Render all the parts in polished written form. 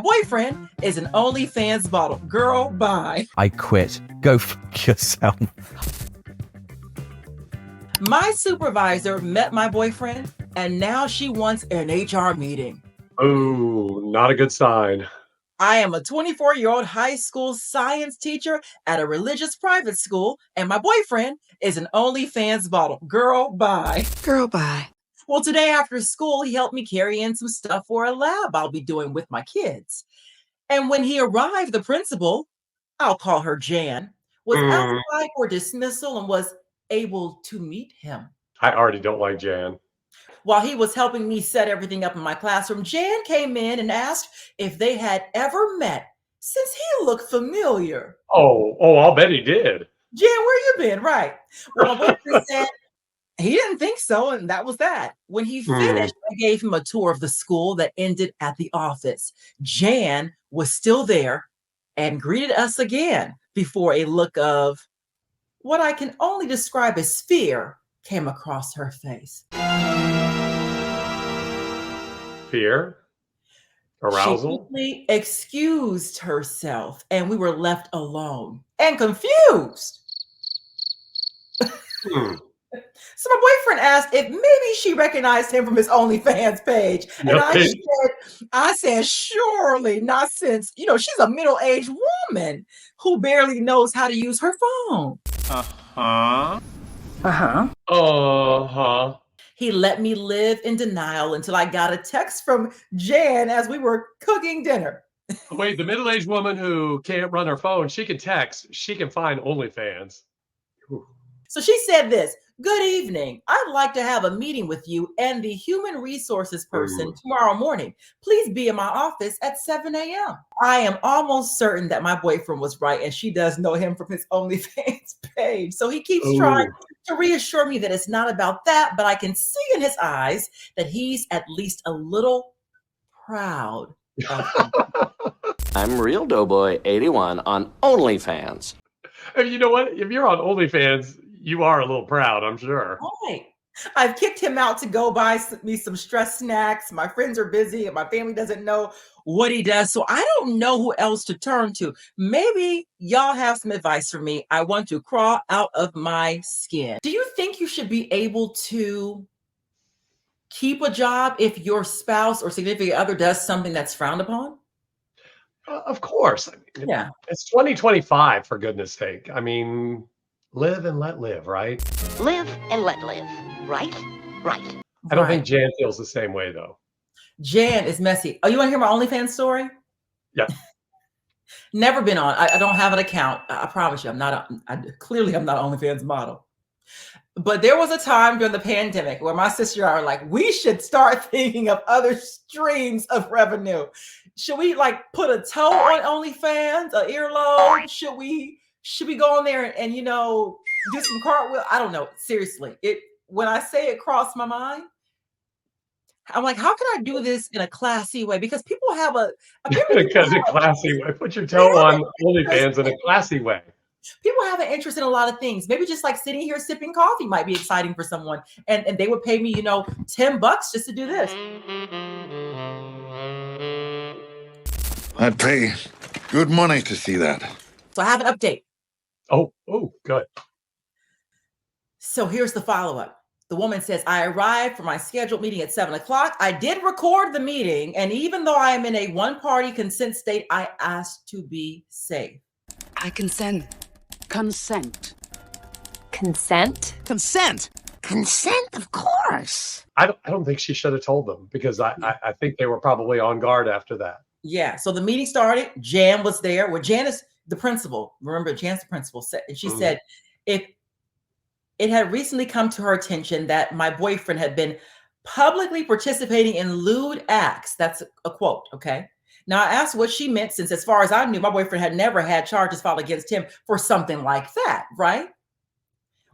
boyfriend is an OnlyFans model. Girl, bye. I quit. Go f yourself. My supervisor met my boyfriend, and now she wants an HR meeting. Oh, not a good sign. I am a 24-year-old high school science teacher at a religious private school, and my boyfriend is an OnlyFans model. Girl, bye. Girl, bye. Well, today after school, he helped me carry in some stuff for a lab I'll be doing with my kids. And when he arrived, the principal, I'll call her Jan, was outside for dismissal and was able to meet him. I already don't like Jan. While he was helping me set everything up in my classroom, Jan came in and asked if they had ever met, since he looked familiar. Oh, I'll bet he did. Jan, where you been? Right. Well, my boyfriend said he didn't think so, and that was that. When he finished, I gave him a tour of the school that ended at the office. Jan was still there and greeted us again before a look of what I can only describe as fear came across her face. Fear? Arousal? She quickly excused herself, and we were left alone and confused. So my boyfriend asked if maybe she recognized him from his OnlyFans page. And I said, surely not, since, she's a middle-aged woman who barely knows how to use her phone. He let me live in denial until I got a text from Jan as we were cooking dinner. Wait, the middle-aged woman who can't run her phone, she can text. She can find OnlyFans. Ooh. So she said this: "Good evening. I'd like to have a meeting with you and the human resources person tomorrow morning. Please be in my office at 7 a.m. I am almost certain that my boyfriend was right, and she does know him from his OnlyFans page. So he keeps trying to reassure me that it's not about that, but I can see in his eyes that he's at least a little proud of me." I'm Real Doughboy 81 on OnlyFans. You know what? If you're on OnlyFans, you are a little proud, I'm sure. Right. I've kicked him out to go buy me some stress snacks. My friends are busy and my family doesn't know what he does. So I don't know who else to turn to. Maybe y'all have some advice for me. I want to crawl out of my skin. Do you think you should be able to keep a job if your spouse or significant other does something that's frowned upon? Of course. I mean, yeah. It's 2025, for goodness sake. I mean, live and let live, right? Live and let live, right? Right. I don't think Jan feels the same way, though. Jan is messy. Oh, you want to hear my OnlyFans story? Yeah. Never been on. I don't have an account. I promise you, I'm not an OnlyFans model. But there was a time during the pandemic where my sister and I were like, we should start thinking of other streams of revenue. Should we put a toe on OnlyFans, an earlobe? Should we go on there and do some cartwheel? I don't know. Seriously, when I say it crossed my mind, I'm like, how can I do this in a classy way? Because people have a classy way. Put your toe on OnlyFans in a classy way. People have an interest in a lot of things. Maybe just like sitting here sipping coffee might be exciting for someone. And they would pay me, $10 just to do this. I'd pay good money to see that. So I have an update. Oh, good. So here's the follow-up. The woman says, I arrived for my scheduled meeting at 7 o'clock. I did record the meeting. And even though I am in a one-party consent state, I asked to be safe. I consent. Consent. Consent? Consent. Consent, of course. I don't think she should have told them, because I think they were probably on guard after that. Yeah. So the meeting started. Jan was there. Well, Jan is the principal. Remember, Jan's the principal. And she said, if it had recently come to her attention that my boyfriend had been publicly participating in lewd acts. That's a quote. Okay. Now, I asked what she meant, since as far as I knew, my boyfriend had never had charges filed against him for something like that, right?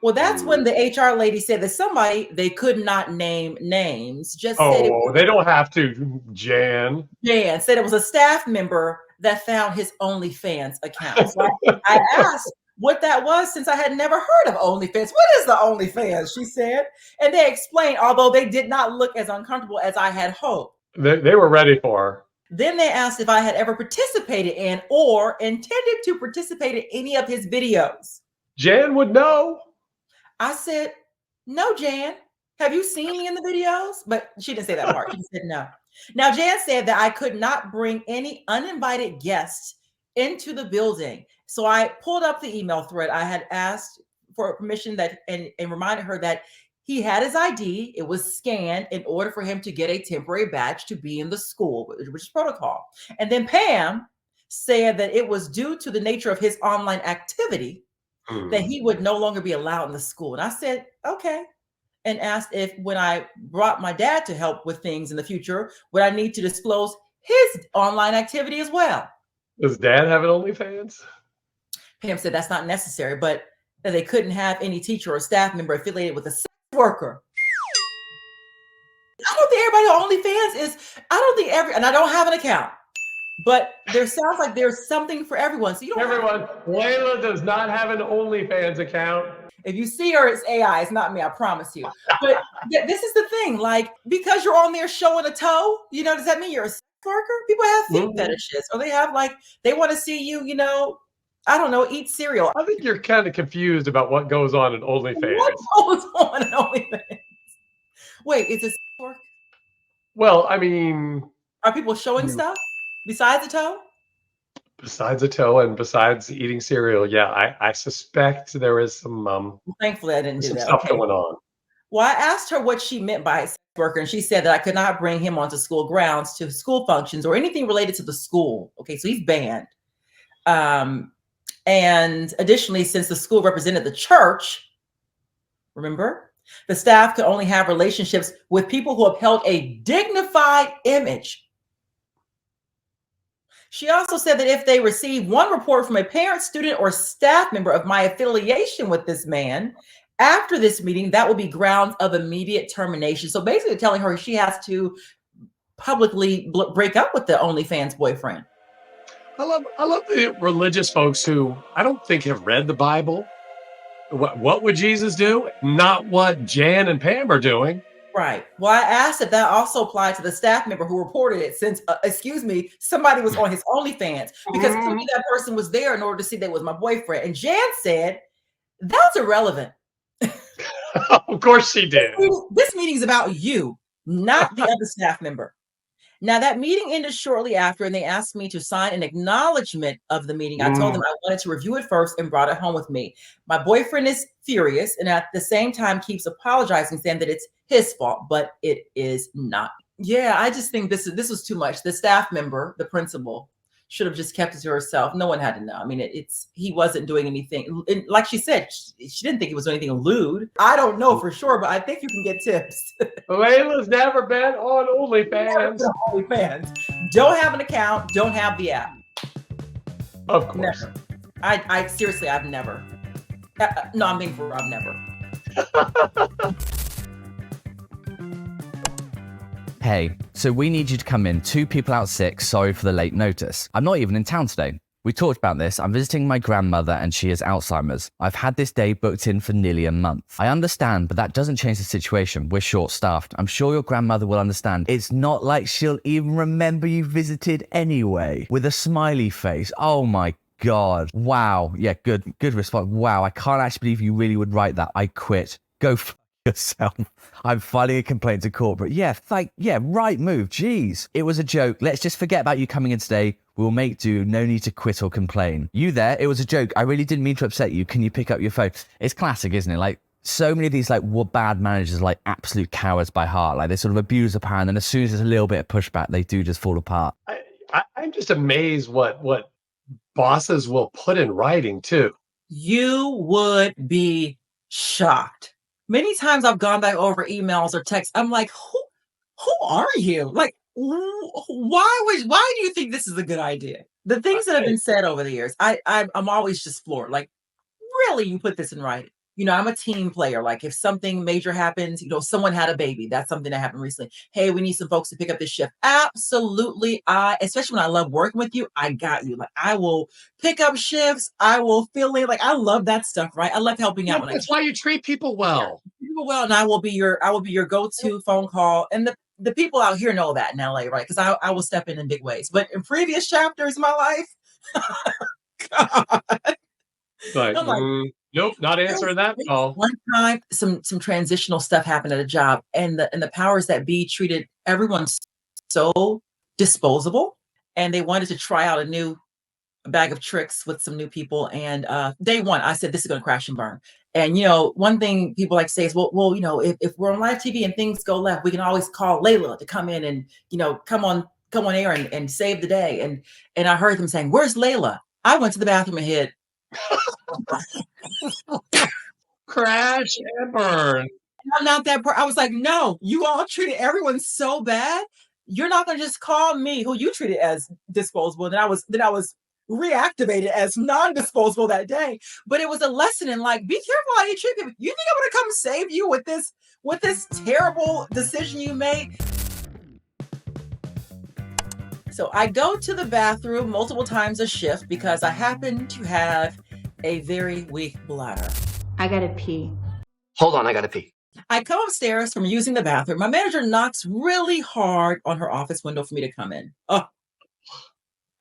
Well, that's when the HR lady said that somebody, they could not name names, just said they don't have to, Jan. Jan said it was a staff member that found his OnlyFans account. So I asked what that was, since I had never heard of OnlyFans. What is the OnlyFans? She said. And they explained, although they did not look as uncomfortable as I had hoped. They were ready for her. Then they asked if I had ever participated in or intended to participate in any of his videos. Jan would know. I said, no, Jan. Have you seen me in the videos? But she didn't say that part. She said no. Now, Jan said that I could not bring any uninvited guests into the building. So I pulled up the email thread. I had asked for permission and reminded her that he had his ID. It was scanned in order for him to get a temporary badge to be in the school, which is protocol. And then Pam said that it was due to the nature of his online activity that he would no longer be allowed in the school. And I said, okay. And asked if when I brought my dad to help with things in the future, would I need to disclose his online activity as well? Does Dad have an OnlyFans? Pam said that's not necessary, but that they couldn't have any teacher or staff member affiliated with a sex worker. I don't think everybody on OnlyFans is, I don't think and I don't have an account, but there sounds like there's something for everyone. So you don't Everyone, Laila does not have an OnlyFans account. If you see her, it's AI. It's not me. I promise you. But this is the thing. Like, because you're on there showing a toe, does that mean you're a sex worker? People have feet fetishes, or they have they want to see you, I don't know, eat cereal. I think you're kind of confused about what goes on in OnlyFans. What goes on in OnlyFans? Wait, is it sex work? Well, I mean, are people showing stuff besides the toe? Besides a toe and besides eating cereal, yeah, I suspect there is some. Thankfully, I didn't do that. Stuff going on. Well, I asked her what she meant by sex worker, and she said that I could not bring him onto school grounds to school functions or anything related to the school. Okay, so he's banned. And additionally, since the school represented the church, remember, the staff could only have relationships with people who upheld a dignified image. She also said that if they receive one report from a parent, student, or staff member of my affiliation with this man after this meeting, that will be grounds of immediate termination. So basically telling her she has to publicly break up with the OnlyFans boyfriend. I love the religious folks who I don't think have read the Bible. What would Jesus do? Not what Jan and Pam are doing. Right. Well, I asked if that also applied to the staff member who reported it, since, somebody was on his OnlyFans, because clearly that person was there in order to see that was my boyfriend. And Jan said, that's irrelevant. Of course she did. This meeting is about you, not the other staff member. Now, that meeting ended shortly after, and they asked me to sign an acknowledgement of the meeting. I told them I wanted to review it first and brought it home with me. My boyfriend is furious, and at the same time keeps apologizing, saying that it's his fault, but it is not. Yeah, I just think this was too much. The staff member, the principal, should have just kept it to herself. No one had to know. I mean, he wasn't doing anything. And like she said, she didn't think he was doing anything lewd. I don't know for sure, but I think you can get tips. Laila's never been on OnlyFans. Don't have an account. Don't have the app. Of course. Never. I seriously, I've never. No, I'm being for I've never. Hey, so we need you to come in. 2 people out sick. Sorry for the late notice. I'm not even in town today. We talked about this. I'm visiting my grandmother and she has Alzheimer's. I've had this day booked in for nearly a month. I understand, but that doesn't change the situation. We're short-staffed. I'm sure your grandmother will understand. It's not like she'll even remember you visited anyway. With a smiley face. Oh my God. Wow. Yeah, good response. Wow, I can't actually believe you really would write that. I quit. Go yourself. I'm filing a complaint to corporate. Yeah, right move. Jeez. It was a joke. Let's just forget about you coming in today. We'll make do. No need to quit or complain. You there? It was a joke. I really didn't mean to upset you. Can you pick up your phone? It's classic, isn't it? Like, so many of these bad managers are absolute cowards by heart. Like, they sort of abuse the power, and then as soon as there's a little bit of pushback, they do just fall apart. I'm just amazed what bosses will put in writing too. You would be shocked. Many times I've gone back over emails or texts. I'm like, who are you? Like, why do you think this is a good idea? The things that have been said over the years, I'm always just floored. Like, really, you put this in writing? I'm a team player. Like, if something major happens, someone had a baby. That's something that happened recently. Hey, we need some folks to pick up this shift. Absolutely. Especially when I love working with you, I got you. Like, I will pick up shifts. I will fill in. Like, I love that stuff, right? I love helping out. That's why you treat people well. And I will be your go-to phone call. And the people out here know that in LA, right? Because I will step in big ways. But in previous chapters of my life, God, Like, I'm like, nope, not there answering that was call. one time some transitional stuff happened at a job, and the powers that be treated everyone so disposable, and they wanted to try out a new bag of tricks with some new people. And day one, I said, this is going to crash and burn. And, one thing people like to say is, well, if we're on live TV and things go left, we can always call Layla to come in and, come on air and save the day. And I heard them saying, where's Layla? I went to the bathroom and hid. Crash and burn. I'm not that I was like, no, you all treated everyone so bad. You're not going to just call me, who you treated as disposable. Then I was reactivated as non-disposable that day. But it was a lesson in, like, be careful how you treat people. You think I'm going to come save you with this terrible decision you made? So I go to the bathroom multiple times a shift because I happen to have a very weak bladder. I gotta pee. Hold on, I gotta pee. I come upstairs from using the bathroom. My manager knocks really hard on her office window for me to come in. Oh,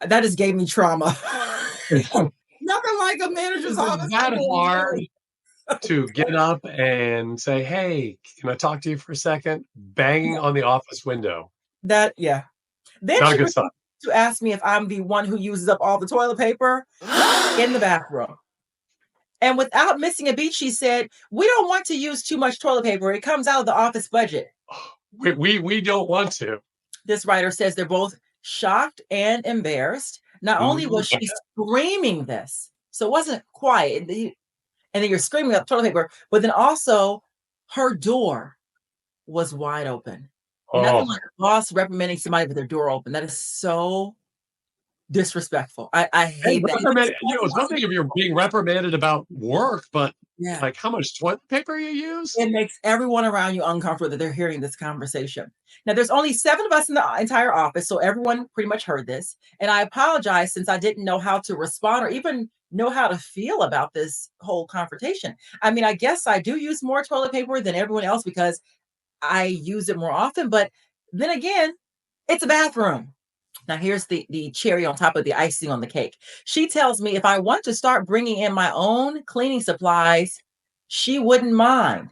that just gave me trauma. Nothing like a manager's office. Is that hard to get up and say, hey, can I talk to you for a second? Banging on the office window. Yeah. Then Not a she good sign. to ask me if I'm the one who uses up all the toilet paper in the bathroom. And without missing a beat, she said, we don't want to use too much toilet paper. It comes out of the office budget. We don't want to. This writer says they're both shocked and embarrassed. Not only was she screaming this, so it wasn't quiet, and then you're screaming up toilet paper, but then also her door was wide open. Nothing like a boss reprimanding somebody with their door open. That is so disrespectful. I hate that. It's one thing if you're being reprimanded about work, but Yeah. like how much toilet paper you use? It makes everyone around you uncomfortable that they're hearing this conversation. Now, there's only 7 of us in the entire office, so everyone pretty much heard this. And I apologize since I didn't know how to respond or even know how to feel about this whole confrontation. I mean, I guess I do use more toilet paper than everyone else because I use it more often. But then again, it's a bathroom. Now, here's the cherry on top of the icing on the cake. She tells me if I want to start bringing in my own cleaning supplies, she wouldn't mind.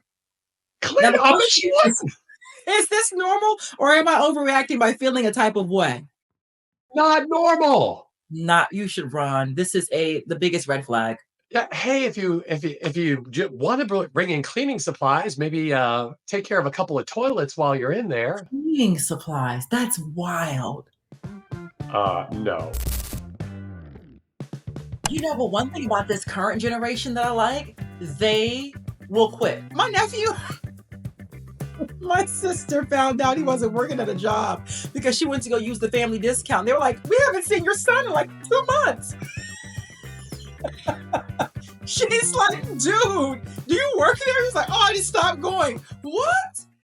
Is this normal, or am I overreacting by feeling a type of way? Not normal. You should run. This is the biggest red flag. Yeah. Hey, if you want to bring in cleaning supplies, maybe take care of a couple of toilets while you're in there. Cleaning supplies. That's wild. No. But one thing about this current generation that I like, they will quit. My nephew, my sister found out he wasn't working at a job because she went to go use the family discount. They were like, we haven't seen your son in like 2 months. She's like, dude, do you work there? He's like, oh, I just stopped going. What?